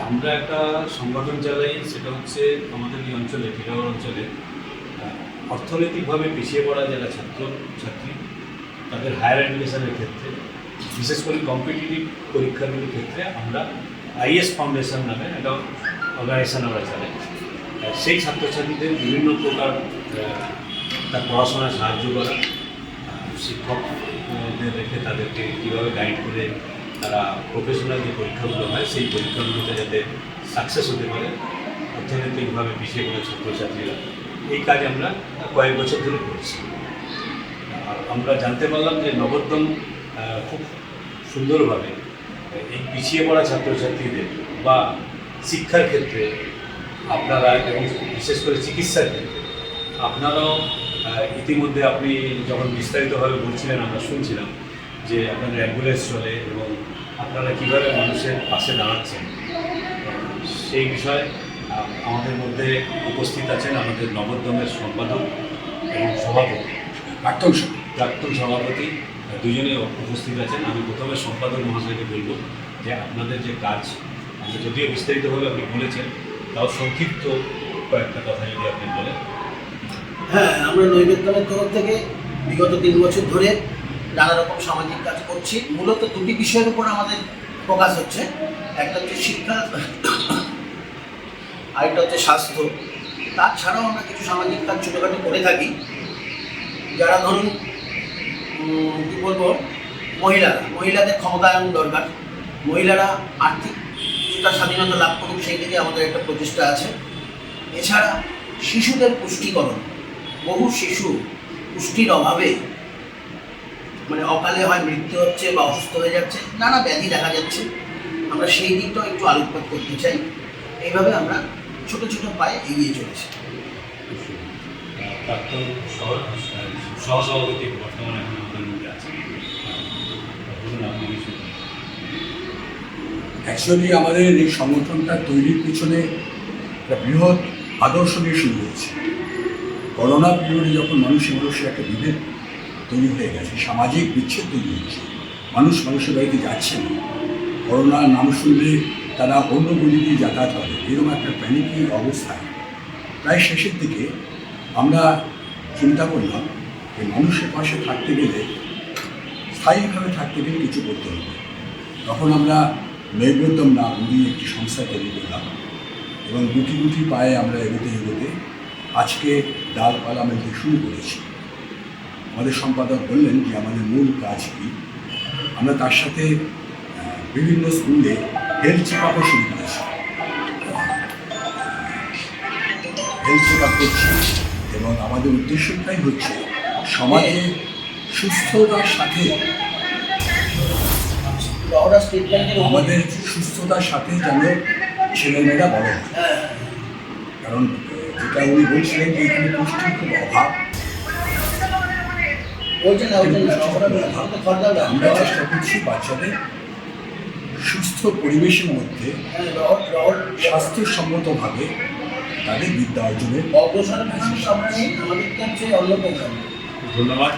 আমরা একটা সংগঠন চালাই, সেটা হচ্ছে আমাদের এই অঞ্চলে, টিটাগড় অঞ্চলে অর্থনৈতিকভাবে পিছিয়ে পড়া যারা ছাত্রী তাদের হায়ার এডুকেশনের ক্ষেত্রে, বিশেষ করে কম্পিটিটিভ পরীক্ষাগুলির ক্ষেত্রে আমরা আইএস ফাউন্ডেশন নামে একটা অর্গানাইজেশন আমরা চালাই। সেই ছাত্রছাত্রীদের বিভিন্ন প্রকার তার পড়াশোনায় সাহায্য করা, শিক্ষকদের রেখে তাদেরকে কীভাবে গাইড করে তারা প্রফেশনাল যে পরীক্ষাগুলো হয় সেই পরীক্ষাগুলোতে যাতে সাকসেস হতে পারে অর্থনৈতিকভাবে পিছিয়ে পড়া ছাত্রছাত্রীরা, এই কাজ আমরা কয়েক বছর ধরে করছি। আর আমরা জানতে পারলাম যে নবোদ্যম খুব সুন্দরভাবে এই পিছিয়ে পড়া ছাত্রছাত্রীদের বা শিক্ষার ক্ষেত্রে আপনারা, এবং বিশেষ করে চিকিৎসার ক্ষেত্রে আপনারাও ইতিমধ্যে আপনি যখন বিস্তারিতভাবে বলছিলেন আমরা শুনছিলাম যে আপনাদের অ্যাম্বুলেন্স চলে এবং আপনারা কীভাবে মানুষের পাশে দাঁড়াচ্ছেন, সেই বিষয়ে আমাদের মধ্যে উপস্থিত আছেন আমাদের নবোদ্যমের সম্পাদক এবং সভাপতি, প্রাক্তন সভাপতি দুজনে উপস্থিত আছেন। আমি প্রথমে সম্পাদক মহাশয়কে বলব যে আপনাদের যে কাজ, আমরা যদিও বিস্তারিতভাবে আপনি বলেছেন, তাও সংক্ষিপ্ত কয়েকটা কথা যদি আপনি বলেন। হ্যাঁ, আমরা নৈবেদ্যমের তরফ থেকে বিগত 3 বছর ধরে নানা রকম সামাজিক কাজ করছি। মূলত দুটি বিষয়ের উপর আমাদের ফোকাস হচ্ছে, একটা হচ্ছে শিক্ষা, আরেকটা হচ্ছে স্বাস্থ্য। তাছাড়াও আমরা কিছু সামাজিক কাজ ছোটোখাটো করে থাকি। যারা ধরুন কী বলবো, মহিলাদের ক্ষমতায়ন দরকার, মহিলারা আর্থিক কিছুটা স্বাধীনতা লাভ করুক, সেই থেকে আমাদের একটা প্রচেষ্টা আছে। এছাড়া শিশুদের পুষ্টিকরণ, বহু শিশু পুষ্টির অভাবে মানে অকালে হয় মৃত্যু হচ্ছে বা অসুস্থ হয়ে যাচ্ছে, নানা ব্যাধি দেখা যাচ্ছে। আমরা সেই দিকটাও একটু আলোকপাত করতে চাই। এইভাবে আমরা ছোটো ছোটো পায়ে এগিয়ে চলেছি। প্রাক্তন সহসভাপতি বর্তমানে এখন আমাদের মধ্যে আছে, অ্যাকচুয়ালি আমাদের এই সংগঠনটা তৈরির পিছনে একটা বৃহৎ আদর্শ নিয়ে শুরু হয়েছে। করোনা পিরিয়ডে যখন মানুষের একটা বিভেদ তৈরি হয়ে গেছে, সামাজিক বিচ্ছেদ তৈরি হয়েছে, মানুষের বাড়িতে যাচ্ছে না, করোনার নাম শুনলে তারা অন্য গলি দিয়ে যাতায়াত করে, এরকম একটা প্যানিকি অবস্থায় প্রায় শেষের দিকে আমরা চিন্তা করলাম যে মানুষের পাশে থাকতে গেলে, স্থায়ীভাবে থাকতে গেলে কিছু করতে হবে। তখন আমরা নৈবেদ্যম নাম দিয়ে একটি সংস্থা তৈরি করলাম এবং গুটি পায়ে আমরা এগোতে আজকে ডালপালা মেলতে শুরু করেছি। আমাদের সম্পাদক বললেন যে আমাদের মূল কাজ কী। আমরা তার সাথে বিভিন্ন স্কুলে হেলথ চেক আপও শুরু করেছি, হেলথ চেক আপ করছি এবং আমাদের উদ্দেশ্যটাই হচ্ছে সমাজে সুস্থতার সাথে, আমাদের সুস্থতার সাথে যেন ছেলেমেয়েরা বড় হয়। কারণ যেটা উনি বলছিলেন যে এখানে পুষ্টির খুব অভাব, আমরা চেষ্টা করছি বাচ্চাদের সুস্থ পরিবেশের মধ্যে স্বাস্থ্যসম্মতভাবে তাদের বিদ্যা অর্জনের অগ্রসর। ধন্যবাদ।